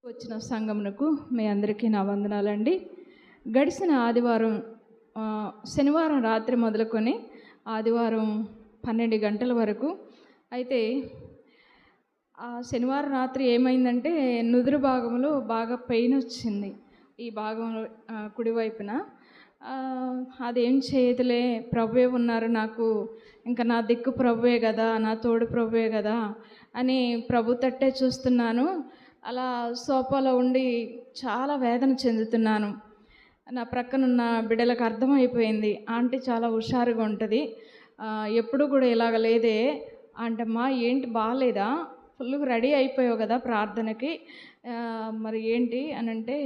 వచ్చిన సంఘమునకు మీ అందరికీ నా వందనాలండి. గడిచిన ఆదివారం శనివారం రాత్రి మొదలుకొని ఆదివారం 12 గంటల వరకు అయితే ఆ శనివారం రాత్రి ఏమైందంటే నుదురు భాగంలో బాగా పెయిన్ వచ్చింది. ఈ భాగంలో కుడివైపున అదేం చేయదులే, ప్రభువే ఉన్నారు నాకు, ఇంకా నా దిక్కు ప్రభువే కదా, నా తోడు ప్రభువే కదా అని ప్రభు తట్టే చూస్తున్నాను. అలా సోఫాలో ఉండి చాలా వేదన చెందుతున్నాను. నా ప్రక్కనున్న బిడ్డలకు అర్థమైపోయింది, ఆంటీ చాలా హుషారుగా ఉంటుంది, ఎప్పుడు కూడా ఇలాగ లేదే అంటమ్మా, ఏంటి బాగాలేదా, ఫుల్గా రెడీ అయిపోయావు కదా ప్రార్థనకి, మరి ఏంటి అని అంటే,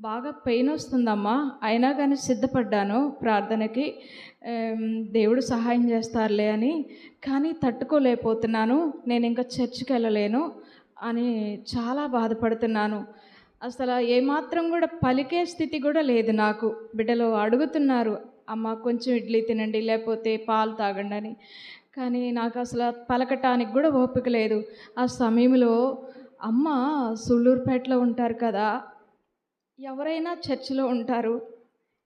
బాగా పెయిన్ వస్తుందమ్మా, అయినా కానీ సిద్ధపడ్డాను ప్రార్థనకి, దేవుడు సహాయం చేస్తారులే అని, కానీ తట్టుకోలేకపోతున్నాను, నేను ఇంకా చర్చికి వెళ్ళలేను అని చాలా బాధపడుతున్నాను. అసలు ఏమాత్రం కూడా పలికే స్థితి కూడా లేదు నాకు. బిడ్డలు అడుగుతున్నారు, అమ్మ కొంచెం ఇడ్లీ తినండి, లేకపోతే పాలు తాగండి అని, కానీ నాకు అసలు పలకటానికి కూడా ఓపిక లేదు. ఆ సమయంలో అమ్మ సుళ్ళూరుపేటలో ఉంటారు కదా, ఎవరైనా చర్చిలో ఉంటారు,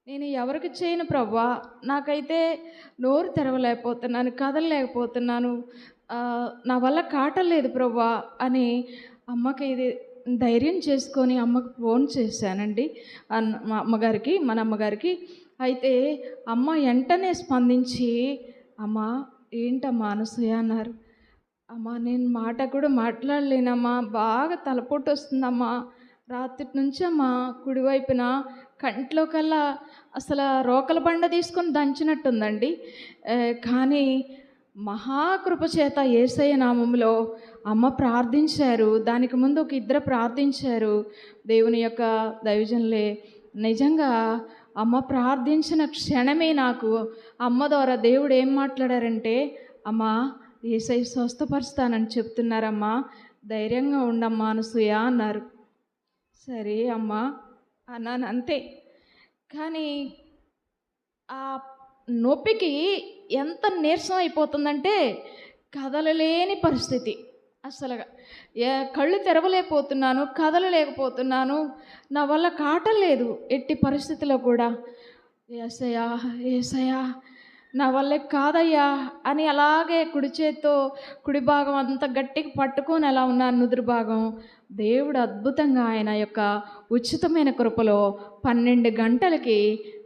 నేను ఎవరికి చేయను ప్రవ్వా, నాకైతే నోరు తెరవలేకపోతున్నాను, కదలలేకపోతున్నాను, నా వల్ల కాటలేదు ప్రవ్వా అని అమ్మకి ఇది ధైర్యం చేసుకొని అమ్మకు ఫోన్ చేశానండి, మా అమ్మగారికి, మన అమ్మగారికి. అయితే అమ్మ వెంటనే స్పందించి, అమ్మ ఏంటమ్మా అనసూయ అన్నారు. అమ్మ నేను మాట కూడా మాట్లాడలేనమ్మా, బాగా తలపోటు వస్తుందమ్మా, రాత్రి నుంచి అమ్మా కుడివైపున కంట్లో కల్లా అసలు రోకల బండ తీసుకొని దంచినట్టుందండి. కానీ మహాకృప చేత యేసయ్య నామములో అమ్మ ప్రార్థించారు. దానికి ముందు ఒక ఇద్దరు ప్రార్థించారు, దేవుని యొక్క దైవజనులే. నిజంగా అమ్మ ప్రార్థించిన క్షణమే నాకు అమ్మ ద్వారా దేవుడు ఏం మాట్లాడారంటే, అమ్మ యేసయ్య స్వస్థపరుస్తానని చెప్తున్నారమ్మా, ధైర్యంగా ఉండమ్మా అనసూయ అన్నారు. సరే అమ్మా అన్నాను, అంతే. కానీ ఆ నొప్పికి ఎంత నీరసం అయిపోతుందంటే కదలలేని పరిస్థితి. అసలు కళ్ళు తెరవలేకపోతున్నాను, కదలలేకపోతున్నాను, నా వల్ల కాటలేదు ఎట్టి పరిస్థితిలో కూడా. యేసయ్యా యేసయ్యా నా వల్లే కాదయ్యా అని అలాగే కుడి చేత్తో కుడి భాగం అంతా గట్టిగా పట్టుకొని అలా ఉన్నాను, నుదురు భాగం. దేవుడు అద్భుతంగా ఆయన యొక్క ఉచితమైన కృపలో 12 గంటలకి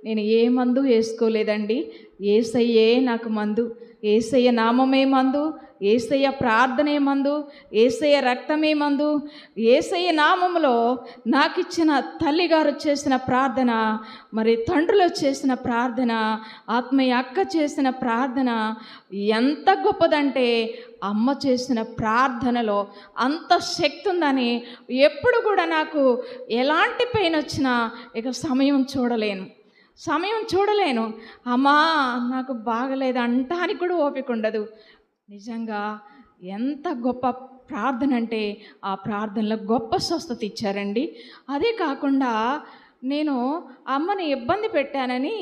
నేను ఏ మందు వేసుకోలేదండి. యేసయ్యే నాకు మందు, యేసయ్య నామమే మందు, యేసయ్య ప్రార్థనే మందు, యేసయ్య రక్తమే మందు. యేసయ్య నామములో నాకు ఇచ్చిన తల్లిగారు చేసిన ప్రార్థన, మరి తండ్రులు చేసిన ప్రార్థన, ఆత్మీయ అక్క చేసిన ప్రార్థన ఎంత గొప్పదంటే, అమ్మ చేసిన ప్రార్థనలో అంత శక్తి ఉందని ఎప్పుడు కూడా నాకు ఎలాంటి పెయిన్ వచ్చినా ఇక సమయం చూడలేను. అమ్మా నాకు బాగలేదు అంటానికి కూడా ఓపిక ఉండదు. నిజంగా ఎంత గొప్ప ప్రార్థన అంటే, ఆ ప్రార్థనలో గొప్ప స్వస్థత ఇచ్చారండి. అదే కాకుండా నేను అమ్మని ఇబ్బంది పెట్టానని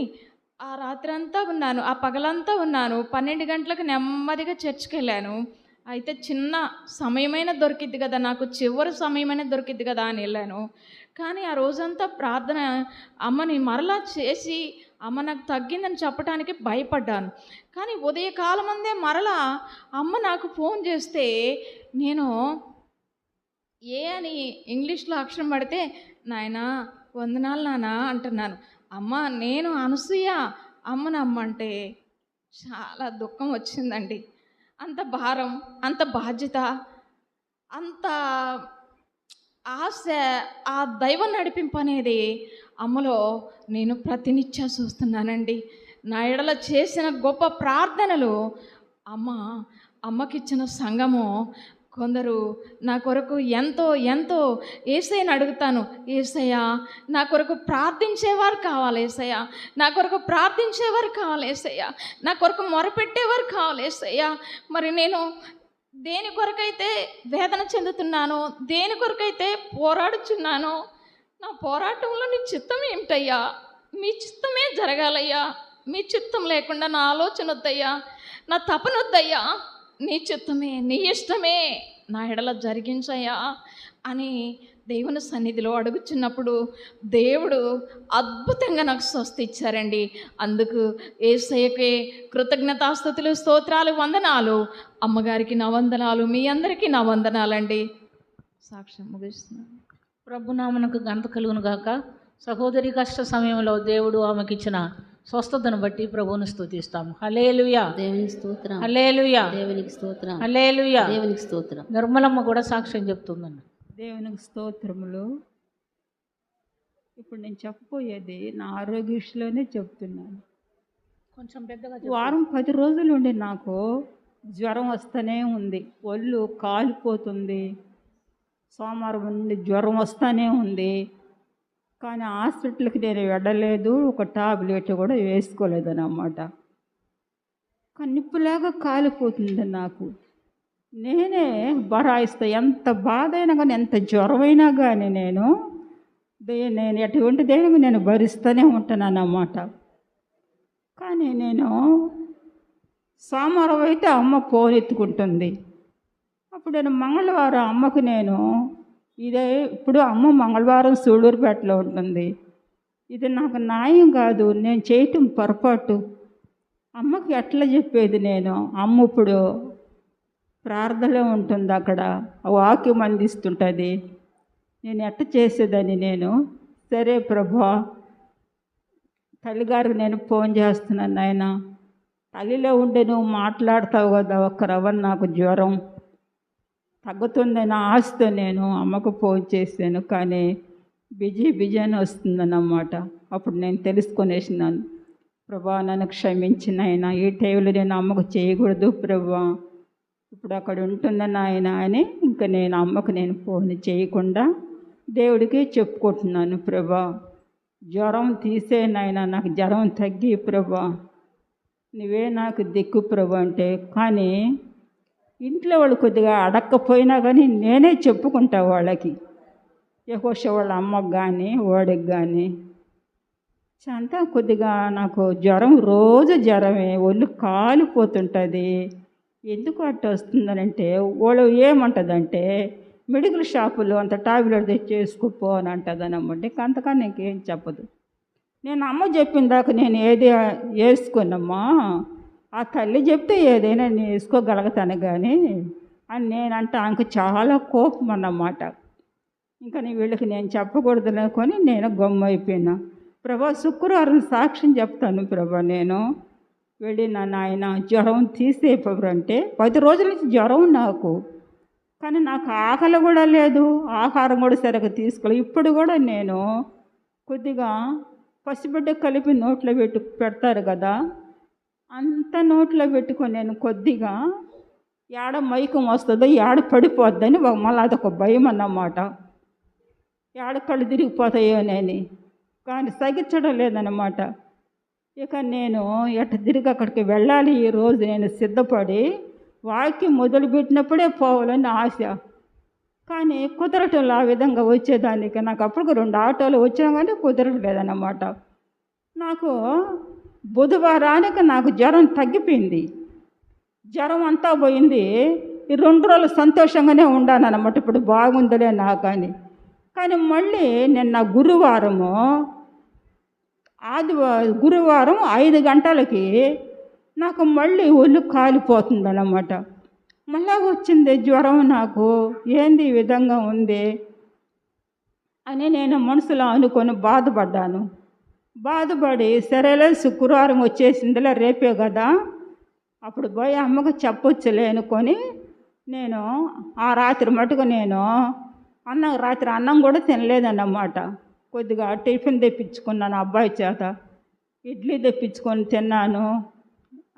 ఆ రాత్రంతా ఉన్నాను, ఆ పగలంతా ఉన్నాను. 12 గంటలకు నెమ్మదిగా చర్చికి వెళ్ళాను. అయితే చిన్న సమయమైనా దొరికిద్ది కదా, నాకు చివరి సమయమైనా దొరికిద్ది కదా అని వెళ్ళాను. కానీ ఆ రోజంతా ప్రార్థన అమ్మని మరలా చేసి అమ్మ నాకు తగ్గిందని చెప్పడానికి భయపడ్డాను. కానీ ఉదయకాలమందే మరలా అమ్మ నాకు ఫోన్ చేస్తే నేను ఏ అని ఇంగ్లీష్లో అక్షరం పడితే, నాయనా వందనాలు నాన్న అంటున్నాను. అమ్మ నేను అనసూయ అమ్మను అమ్మంటే చాలా దుఃఖం వచ్చిందండి. అంత భారం, అంత బాధ్యత, అంత ఆశ, ఆ దైవ నడిపింపు అనేది అమ్మలో నేను ప్రతినిత్యం చూస్తున్నానండి. నా ఎడల చేసిన గొప్ప ప్రార్థనలు అమ్మకిచ్చిన సంఘము. కొందరు నా కొరకు ఎంతో యేసయ్యని అడుగుతాను, యేసయ్యా నా కొరకు ప్రార్థించేవారు కావాలి, యేసయ్యా నా కొరకు ప్రార్థించేవారు కావాలి, యేసయ్యా నా కొరకు మొరపెట్టేవారు కావాలి, యేసయ్యా. మరి నేను దేని కొరకైతే వేదన చెందుతున్నానో, దేని కొరకైతే పోరాడుచున్నానో, నా పోరాటంలో నీ చిత్తం ఏమిటయ్యా, మీ చిత్తమే జరగాలయ్యా, మీ చిత్తం లేకుండా నా ఆలోచన వద్దయ్యా, నా తపన వద్దయ్యా, నీ చిత్తమే నీ ఇష్టమే నా ఎడల జరిగించయ్యా అని దేవుని సన్నిధిలో అడుగుచున్నప్పుడు దేవుడు అద్భుతంగా నాకు స్వస్థ ఇచ్చారండి. అందుకు యేసయ్యకే కృతజ్ఞతాస్తుతులు, స్తోత్రాలు, వందనాలు. అమ్మగారికి నా వందనాలు, మీ అందరికీ నా వందనాలండి. సాక్ష్యం ముగిస్తున్నాను. ప్రభునామనకు ఘనత కలుగును గాక. సహోదరి కష్ట సమయంలో దేవుడు ఆమెకి ఇచ్చిన స్వస్థతను బట్టి ప్రభువును స్తుతిస్తాము. హల్లెలూయా, దేవునికి స్తోత్రం. హల్లెలూయా, దేవునికి స్తోత్రం. హల్లెలూయా, దేవునికి స్తోత్రం. నిర్మలమ్మ కూడా సాక్ష్యం చెప్తుందండి. దేవునికి స్తోత్రములు. ఇప్పుడు నేను చెప్పబోయేది నా ఆరోగ్య విషయంలోనే చెప్తున్నాను. కొంచెం పెద్దగా వారం 10 రోజులు ఉండి నాకు జ్వరం వస్తూనే ఉంది, ఒళ్ళు కాలిపోతుంది. సోమవారం నుండి జ్వరం వస్తూనే ఉంది, కానీ హాస్పిటల్కి నేను వెళ్ళలేదు, ఒక టాబ్లెట్ కూడా వేసుకోలేదన్నమాట. నిప్పులాగా కాలిపోతుంది నాకు. నేనే బరాయిస్తా, ఎంత బాధ అయినా కానీ, ఎంత జ్వరమైనా కానీ నేను ఎటువంటిదైనా నేను భరిస్తూనే ఉంటానన్నమాట. కానీ నేను సోమవారం అయితే అమ్మ ఫోన్ ఎత్తుకుంటుంది. అప్పుడు నేను మంగళవారం అమ్మకు ఇప్పుడు అమ్మ మంగళవారం సూళ్ళూరుపేటలో ఉంటుంది. ఇది నాకు న్యాయం కాదు, నేను చేయటం పొరపాటు. అమ్మకి ఎట్లా చెప్పేది నేను? అమ్మ ఇప్పుడు ప్రార్థనలో ఉంటుంది, అక్కడ వాక్యం అందిస్తుంటుంది. నేను ఎట్లా చేసేదని సరే ప్రభా, తల్లిగారికి నేను ఫోన్ చేస్తున్నాను, నాయన తల్లిలో ఉండి నువ్వు మాట్లాడతావు కదా, ఒక్క రవ్వ నాకు జ్వరం తగ్గుతుందని ఆశతో నేను అమ్మకు ఫోన్ చేశాను. కానీ బిజీ అని వస్తుందన్నమాట. అప్పుడు నేను తెలుసుకొనేసినాను, ప్రభా నన్ను క్షమించిన ఆయన, ఈ టైంలో నేను అమ్మకు చేయకూడదు ప్రభా, ఇప్పుడు అక్కడ ఉంటుందని ఆయన అని ఇంకా నేను అమ్మకు ఫోన్ చేయకుండా దేవుడికి చెప్పుకుంటున్నాను. ప్రభా జ్వరం తీసేనాయన, నాకు జ్వరం తగ్గి ప్రభా, నువ్వే నాకు దిక్కు ప్రభా అంటే. కానీ ఇంట్లో వాళ్ళు కొద్దిగా అడక్కపోయినా కానీ నేనే చెప్పుకుంటా వాళ్ళకి, యెహోషువ వాళ్ళ అమ్మకు కానీ వాడికి కానీ. అంతా కొద్దిగా నాకు జ్వరం, రోజు జ్వరమే, ఒళ్ళు కాలిపోతుంటుంది. ఎందుకు అట్లా వస్తుందనంటే వాళ్ళు ఏమంటుందంటే, మెడికల్ షాపులో అంత టాబ్లెట్ తెచ్చేసుకోపో అని అంటుంది అన్నమాట. ఇంకా అంతకన్నా ఇంకేం చెప్పదు. నేను అమ్మ చెప్పిన దాకా నేను ఏది వేసుకున్నామ్మా, ఆ తల్లి చెప్తే ఏదైనా నేను వేసుకోగలుగుతాను కానీ అని నేనంటే ఆమెకు చాలా కోపం అన్నమాట. ఇంకా వీళ్ళకి నేను చెప్పకూడదు అనుకొని నేను గమ్మైపోయినా. ప్రభా శుక్రవారం సాక్ష్యం చెప్తాను ప్రభా, నేను వెళ్ళిన నాయన జ్వరం తీసేపరంటే 10 రోజుల నుంచి జ్వరం నాకు, కానీ నాకు ఆకలి కూడా లేదు, ఆహారం కూడా సరిగ్గా తీసుకోలేదు. ఇప్పుడు కూడా నేను కొద్దిగా పసిబిడ్డ కలిపి నోట్లో పెడతారు కదా, అంత నోట్లో పెట్టుకొని నేను కొద్దిగా ఏడ మైకం వస్తుందో ఏడ పడిపోద్దని మళ్ళీ అదొక భయం అన్నమాట. ఏడ కళ్ళు తిరిగిపోతాయోనని, కానీ సగించడం లేదన్నమాట. ఇక నేను ఎట్ట తిరిగి అక్కడికి వెళ్ళాలి, ఈరోజు నేను సిద్ధపడి వాక్యం మొదలుపెట్టినప్పుడే పోవాలని ఆశ, కానీ కుదరటంలో ఆ విధంగా వచ్చేదానికి. నాకు అప్పటికి 2 ఆటోలు వచ్చినా కానీ కుదరట్లేదన్నమాట. నాకు బుధవారానికి నాకు జ్వరం తగ్గిపోయింది, జ్వరం అంతా పోయింది. ఈ 2 రోజులు సంతోషంగానే ఉన్నానన్నమాట, ఇప్పుడు బాగుందిలే నాకు అని. కానీ మళ్ళీ నిన్న గురువారం 5 గంటలకి నాకు మళ్ళీ ఒళ్ళు కాలిపోతుందన్నమాట. మళ్ళా వచ్చింది జ్వరం నాకు, ఏంది ఈ విధంగా ఉంది అని నేను మనసులో అనుకొని బాధపడి సరేలే శుక్రవారం వచ్చేసిందిలే, రేపే కదా అప్పుడు పోయి అమ్మకు చెప్పొచ్చులే అనుకొని నేను ఆ రాత్రి మటుకు నేను రాత్రి అన్నం కూడా తినలేదన్నమాట. కొద్దిగా టిఫిన్ తెప్పించుకున్నాను అబ్బాయి చేత, ఇడ్లీ తెప్పించుకొని తిన్నాను,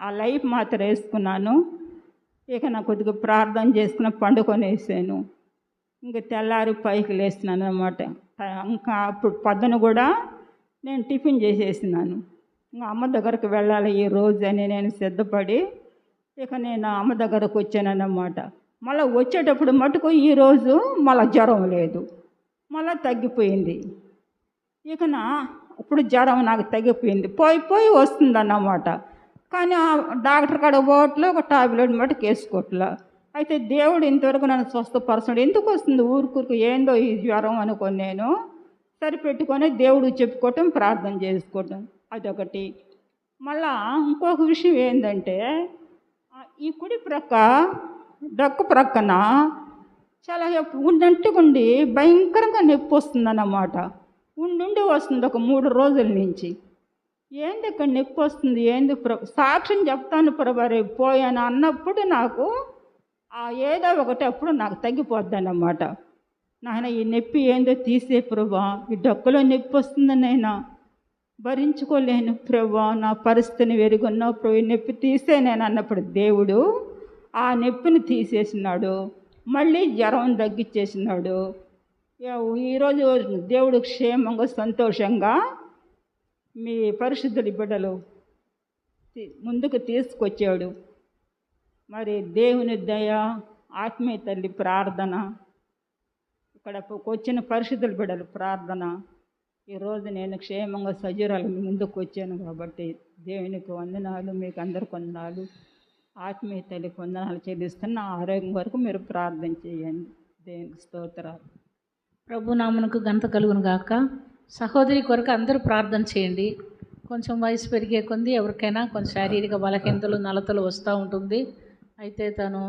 ఆ లైఫ్ మాత్రం వేసుకున్నాను. ఇక నాకు కొద్దిగా ప్రార్థన చేసుకుని పండుకొనేసాను. ఇంకా తెల్లారి పైకి లేస్తున్నాను అన్నమాట. ఇంకా అప్పుడు పొద్దున కూడా నేను టిఫిన్ చేసేసినాను. ఇంకా అమ్మ దగ్గరకు వెళ్ళాలి ఈ రోజు అని నేను సిద్ధపడి ఇక నేను అమ్మ దగ్గరకు వచ్చానన్నమాట. మళ్ళీ వచ్చేటప్పుడు మటుకు ఈరోజు మళ్ళీ జ్వరం లేదు, మళ్ళీ తగ్గిపోయింది. ఇక ఇప్పుడు జ్వరం నాకు తగ్గిపోయింది, పోయి వస్తుందన్నమాట. కానీ ఆ డాక్టర్ కాడ పోవట్లో ఒక టాబ్లెట్ మటుకు వేసుకోవట్లా. అయితే దేవుడు ఇంతవరకు నన్ను స్వస్థపరచడు. ఎందుకు వస్తుంది ఊరుకూరుకు ఏందో ఈ జ్వరం అనుకొని నేను సరిపెట్టుకొని దేవుడు చెప్పుకోవటం, ప్రార్థన చేసుకోవటం, అదొకటి. మళ్ళా ఇంకొక విషయం ఏంటంటే, ఈ కుడి ప్రక్క డొక్క ప్రక్కన చాలా ఉన్నట్టుకుండి భయంకరంగా నొప్పి వస్తుందన్నమాట. ఉండి వస్తుంది ఒక 3 రోజుల నుంచి. ఏంది ఇక్కడ నొప్పి వస్తుంది, ఏంది సాక్ష్యం చెప్తాను ప్రభా రేపు పోయాను అన్నప్పుడు నాకు ఏదో ఒకటి అప్పుడు నాకు తగ్గిపోద్ది అన్నమాట. నాయన ఈ నొప్పి ఏందో తీసే ప్రభా, ఈ డొక్కలో నొప్పి వస్తుందని అయినా భరించుకోలేను ప్రభా, నా పరిస్థితిని వెరుగున్నావు ప్రభు, ఈ నొప్పి తీసే నేను అన్నప్పుడు దేవుడు ఆ నొప్పిని తీసేసినాడు. మళ్ళీ జ్వరం తగ్గించేసినాడు. ఈరోజు దేవుడు క్షేమంగా సంతోషంగా మీ పరిశుద్ధుడి బిడ్డలు ముందుకు తీసుకొచ్చాడు. మరి దేవుని దయ, ఆత్మీయ తల్లి ప్రార్థన, ఇక్కడ వచ్చిన పరిశుద్ధుల బిడ్డలు ప్రార్థన, ఈరోజు నేను క్షేమంగా సజీరాలు ముందుకు వచ్చాను కాబట్టి దేవునికి వందనాలు, మీకు అందరికి వందనాలు. ఆత్మీయ తల్లికి వందనాలు చెల్లిస్తున్న ఆరోగ్యం వరకు మీరు ప్రార్థన చేయండి. దేవునికి స్తోత్రాలు. ప్రభు నామమునకు ఘనత కలుగును గాక. సహోదరి కొరకు అందరూ ప్రార్థన చేయండి. కొంచెం వయసు పెరిగే కొద్దీ ఎవరికైనా కొంచెం శారీరక బలహీనతలు, నలతలు వస్తూ ఉంటుంది. అయితే తను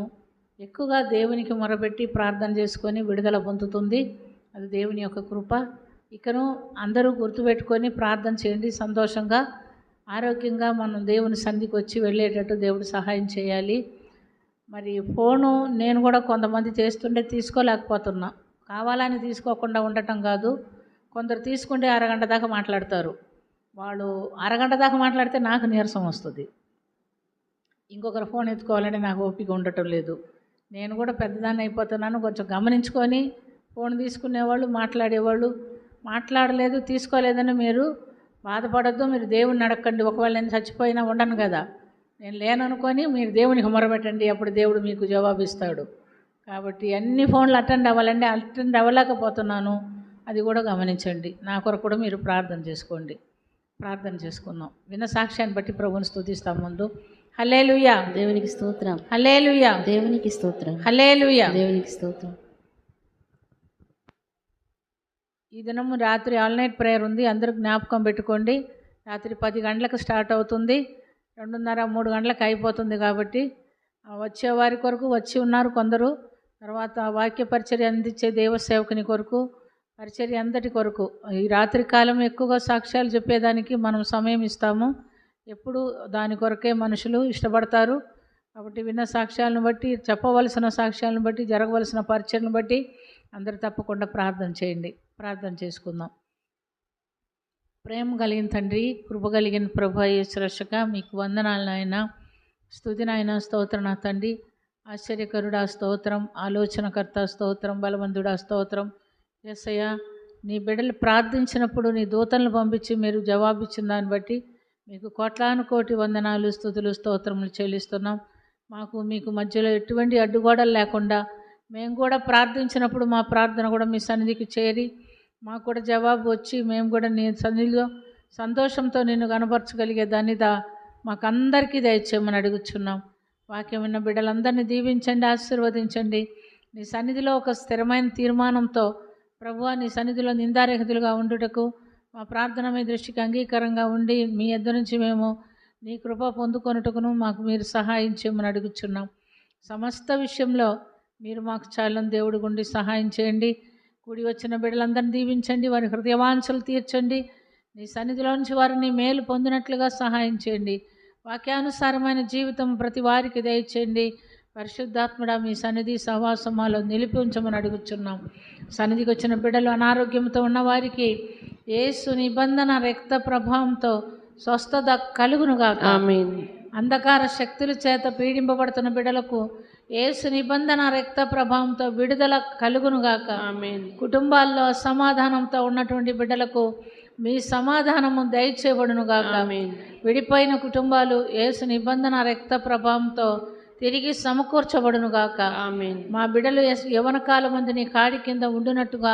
ఎక్కువగా దేవునికి మొరపెట్టి ప్రార్థన చేసుకొని విడుదల పొందుతుంది. అది దేవుని యొక్క కృప. ఇకను అందరూ గుర్తుపెట్టుకొని ప్రార్థన చేయండి. సంతోషంగా, ఆరోగ్యంగా మనం దేవుని సన్నిధికి వచ్చి వెళ్ళేటట్టు దేవుడు సహాయం చేయాలి. మరి ఫోను నేను కూడా కొంతమంది చేస్తుంటే తీసుకోలేకపోతున్నా. కావాలని తీసుకోకుండా ఉండటం కాదు, కొందరు తీసుకుంటే అరగంట దాకా మాట్లాడతారు. వాళ్ళు అరగంట దాకా మాట్లాడితే నాకు నీరసం వస్తుంది. ఇంకొకరు ఫోన్ ఎత్తుకోవాలంటే నాకు ఓపిక ఉండటం లేదు. నేను కూడా పెద్దదాన్ని అయిపోతున్నాను. కొంచెం గమనించుకొని ఫోన్ తీసుకునేవాళ్ళు, మాట్లాడేవాళ్ళు, మాట్లాడలేదు తీసుకోలేదని మీరు బాధపడద్దు. మీరు దేవుణ్ణి అడగండి. ఒకవేళ నేను చచ్చిపోయినా ఉండను కదా, నేను లేననుకొని మీరు దేవునికి మొరపెట్టండి, అప్పుడు దేవుడు మీకు జవాబిస్తాడు. కాబట్టి అన్ని ఫోన్లు అటెండ్ అవ్వాలండి. అటెండ్ అవ్వలేకపోతున్నాను, అది కూడా గమనించండి. నా కొరకు కూడా మీరు ప్రార్థన చేసుకోండి. ప్రార్థన చేసుకుందాం. విన్న సాక్ష్యాన్ని బట్టి ప్రభువుని స్తుతిస్తాం. ముందు హల్లెలూయా, దేవునికి స్తోత్రం. హల్లెలూయా, దేవునికి స్తోత్రం. హల్లెలూయా, దేవునికి స్తోత్రం. ఈ దినము రాత్రి ఆల్ నైట్ ప్రేయర్ ఉంది. అందరూ జ్ఞాపకం పెట్టుకోండి. రాత్రి 10 గంటలకు స్టార్ట్ అవుతుంది, 2:30-3 గంటలకు అయిపోతుంది. కాబట్టి వచ్చేవారి కొరకు వచ్చి ఉన్నారు కొందరు. తర్వాత వాక్య పరిచర్య అందించే దేవ సేవకుని కొరకు, పరిచర్య అంతటి కొరకు ఈ రాత్రి కాలం ఎక్కువగా సాక్ష్యాలు చెప్పేదానికి మనం సమయం ఇస్తాము. ఎప్పుడు దాని కొరకే మనుషులు ఇష్టపడతారు. కాబట్టి విన్న సాక్ష్యాలను బట్టి, చెప్పవలసిన సాక్ష్యాలను బట్టి, జరగవలసిన పరిచర్యలను బట్టి అందరూ తప్పకుండా ప్రార్థన చేయండి. ప్రార్థన చేసుకుందాం. ప్రేమ కలిగిన తండ్రి, కృప కలిగిన ప్రభు యేసు రక్షక, మీకు వందనాలు నాయన, స్తుతి నాయన, స్తోత్రం నా తండ్రి. ఆశ్చర్యకరుడా స్తోత్రం, ఆలోచనకర్త స్తోత్రం, బలవంతుడా స్తోత్రం. యేసయ్య, నీ బిడ్డలు ప్రార్థించినప్పుడు నీ దూతలను పంపించి మీరు జవాబిచ్చిన దాన్ని బట్టి మీకు కోట్లాను కోటి వందనాలు, స్తుతులు, స్తోత్రములు చెల్లిస్తున్నాం. మీకు మధ్యలో ఎటువంటి అడ్డుగోడలు లేకుండా మేము కూడా ప్రార్థించినప్పుడు మా ప్రార్థన కూడా మీ సన్నిధికి చేరి మాకు కూడా జవాబు వచ్చి మేము కూడా నీ సన్నిధిలో సంతోషంతో నిన్ను కనపరచగలిగే ధన్యత మాకందరికీ దయచేయమని అడుగుచున్నాం. వాక్యం విన్న బిడ్డలందరినీ దీవించండి, ఆశీర్వదించండి. నీ సన్నిధిలో ఒక స్థిరమైన తీర్మానంతో ప్రభువా, నీ సన్నిధిలో నిందారహితులుగా ఉండుటకు మా ప్రార్థన మీ దృష్టికి అంగీకారంగా ఉండి మీ యొద్ద నుంచి మేము నీ కృప పొందుకొనుటకును మాకు మీరు సహాయం చేయమని అడుగుచున్నాం. సమస్త విషయంలో మీరు మాకు చాలని దేవుడి గుండి సహాయం చేయండి. కూడి వచ్చిన బిడ్డలందరినీ దీవించండి, వారి హృదయవాంఛలు తీర్చండి. నీ సన్నిధిలో నుంచి వారిని మేలు పొందినట్లుగా సహాయం చేయండి. వాక్యానుసారమైన జీవితం ప్రతి వారికి దయచేయండి. పరిశుద్ధాత్ముడా, మీ సన్నిధి సహవాసమాలో నిలిపి ఉంచమని అడుగుచున్నాం. సన్నిధికి వచ్చిన బిడ్డలు అనారోగ్యంతో ఉన్నవారికి యేసు నిబంధన రక్త ప్రభావంతో స్వస్థత కలుగునుగాక. ఆమేన్. అంధకార శక్తుల చేత పీడింపబడుతున్న బిడ్డలకు యేసు నిబంధన రక్త ప్రభావంతో విడుదల కలుగునుగాక. ఆమేన్. కుటుంబాల్లో అసమాధానంతో ఉన్నటువంటి బిడ్డలకు మీ సమాధానము దయచేయబడునుగాక. ఆమేన్. విడిపోయిన కుటుంబాలు యేసు నిబంధన రక్త ప్రభావంతో తిరిగి సమకూర్చబడునుగాక. ఆమేన్. మా బిడ్డలు యవన కాలమందు నీ కాడి కింద ఉండునట్టుగా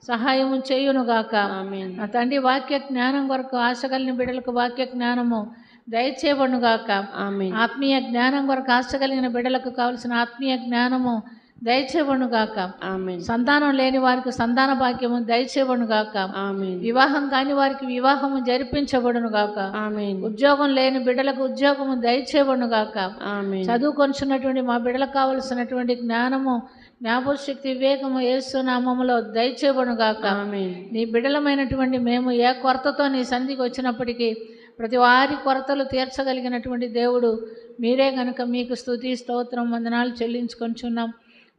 సహాయము చేయునుగాక. ఆమేన్. నా తండ్రి, వాక్య జ్ఞానం కొరకు ఆశ కలిగిన బిడ్డలకు వాక్య జ్ఞానము, దయచేయబడునుగాక. ఆమేన్. ఆత్మీయ జ్ఞానం కొరకు ఆశ కలిగిన బిడ్డలకు కావలసిన ఆత్మీయ జ్ఞానము దయచేయబడునుగాక. ఆమేన్. సంతానం లేని వారికి సంతాన భాగ్యము దయచేయబడునుగాక. ఆమేన్. వివాహం కాని వారికి వివాహము జరిపించబడునుగాక. ఆమేన్. ఉద్యోగం లేని బిడ్డలకు ఉద్యోగము దయచేయబడునుగాక. ఆమేన్. చదువుకొంచున్నటువంటి మా బిడ్డలకు కావలసినటువంటి జ్ఞానము, జ్ఞాపకశక్తి, వివేకము యేసు నామములో దయచేయబడునుగాక. ఆమేన్. నీ బిడ్డలమైనటువంటి మేము ఏ కొరతతో నీ సన్నిధికి వచ్చినప్పటికీ ప్రతి వారి కొరతలు తీర్చగలిగినటువంటి దేవుడు మీరే గనుక మీకు స్తుతి, స్తోత్రం, వందనాలు చెల్లించుకొంచున్నాం.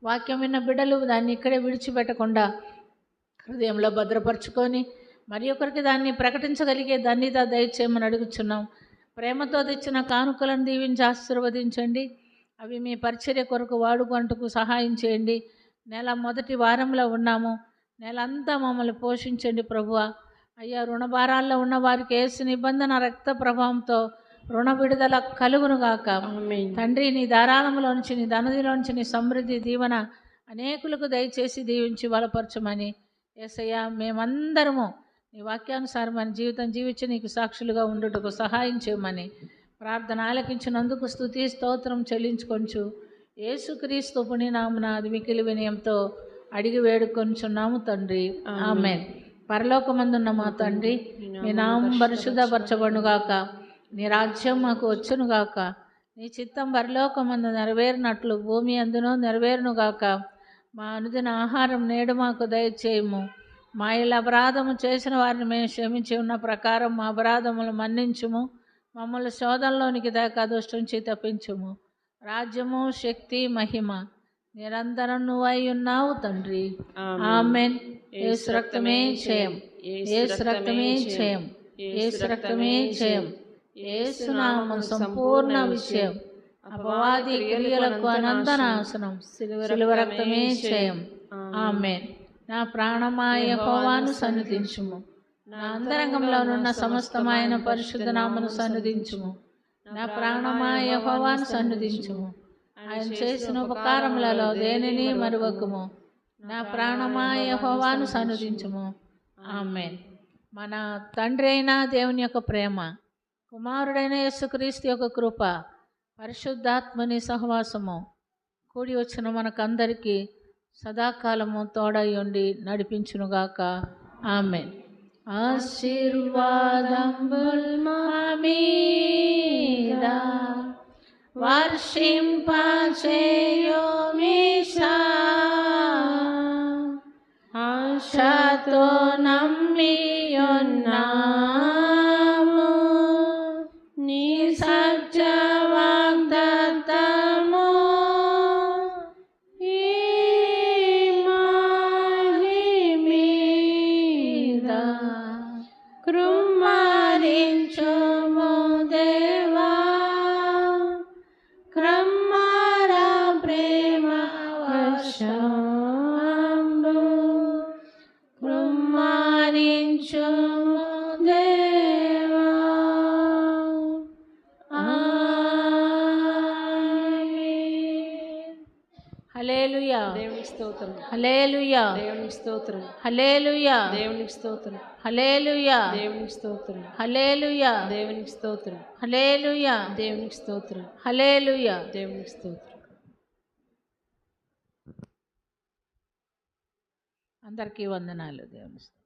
వాక్యం విన్న బిడ్డలు దాన్ని ఇక్కడే విడిచిపెట్టకుండా హృదయంలో భద్రపరుచుకొని మరి ఒకరికి దాన్ని ప్రకటించగలిగే ధన్యత దయచేయమని అడుగుచున్నాం. ప్రేమతో తెచ్చిన కానుకలను దీవించి ఆశీర్వదించండి. అవి మీ పరిచర్య కొరకు వాడుకొంటకు సహాయం చేయండి. నెల మొదటి వారంలో ఉన్నాము. నెలంతా మమ్మల్ని పోషించండి ప్రభువా. అయ్యా, రుణభారాల్లో ఉన్న వారికి యేసు నిబంధన రక్త ప్రభావంతో రుణ విడుదల కలుగునుగాక. ఆమేన్. తండ్రి, నీ ధారాళంలోంచి, నీ ధనదిలోంచి నీ సమృద్ధి దీవెన అనేకులకు దయచేసి దీవించి బలపరచమని యేసయ్యా, మేమందరము నీ వాక్యానుసారమైన జీవితం జీవించి నీకు సాక్షులుగా ఉండుటకు సహాయం చేయమని ప్రార్థన ఆలకించినందుకు స్తుతి, స్తోత్రం చెల్లించుకొంచు యేసుక్రీస్తు పుణ్యనామమున అది మిక్కిలి వినయంతో అడిగి వేడుకొంచున్నాము తండ్రి. ఆమేన్. పరలోకమందున్న మా తండ్రి, నీ నామం పరిశుద్ధపరచబడునుగాక. నీ రాజ్యం మాకు వచ్చునుగాక. నీ చిత్తం పరలోకమందు నెరవేరినట్లు భూమి అందునో నెరవేరునుగాక. మా అనుదిన ఆహారం నేడు మాకు దయచేయము. మా ఇలా అపరాధము చేసిన వారిని మేము క్షమించి ఉన్న ప్రకారం మా అపరాధములు మన్నించుము. మమ్మల్ని శోధనలోనికి దాకా దుష్టుంచి తప్పించుము. రాజ్యము, శక్తి, మహిమ నిరంతరం నువ్వై ఉన్నావు తండ్రి. ఆమేన్. యేసు రక్తమే జయం, యేసు రక్తమే జయం, యేసు రక్తమే జయం. యేసు నామం సంపూర్ణ విజయం. అపవాది క్రియలకు అనంత నాశనం. శిలువ రక్తమే జయం. ఆమేన్. నా ప్రాణమా యెహోవాను సన్నిధించుము. నా అంతరంగంలోనున్న సమస్తమైన పరిశుద్ధ నామమును సన్నిధించుము. నా ప్రాణమా యెహోవాను సన్నిధించుము. ఆయన చేసిన ఉపకారములలో దేనిని మరువకుము. నా ప్రాణమా యెహోవాను సన్నిధించుము. ఆమేన్. మన తండ్రి అయిన దేవుని యొక్క ప్రేమ, కుమారుడైన యేసుక్రీస్తు యొక్క కృప, పరిశుద్ధాత్మని సహవాసము కూడి వచ్చిన మనకందరికీ సదాకాలము తోడై ఉండి నడిపించునుగాక. ఆమేన్. ఆశీర్వాదంబుల్ మా మీద వర్షింపచేయుమీశా, ఆశతో నమ్మియున్నాము నీ సత్య వాగ్దత్తము. ఈ మాహి మీద కృమ్మరించుము దేవా, క్రమ్మర ప్రేమ వర్షంబు కృమ్మరించుము దేవా. ఆమేన్. హల్లెలూయా. దేవునికి స్తోత్రం. హల్లెలూయా. దేవునికి స్తోత్రం. హల్లెలూయా. దేవునికి స్తోత్రం. హల్లెలూయా. దేవునికి స్తోత్రం. హల్లెలూయా. దేవునికి స్తోత్రం. హల్లెలూయా. దేవునికి స్తోత్రం. హల్లెలూయా. దేవునికి స్తోత్రం. అందరికీ వందనాలు. దేవుని స్తోత్రం.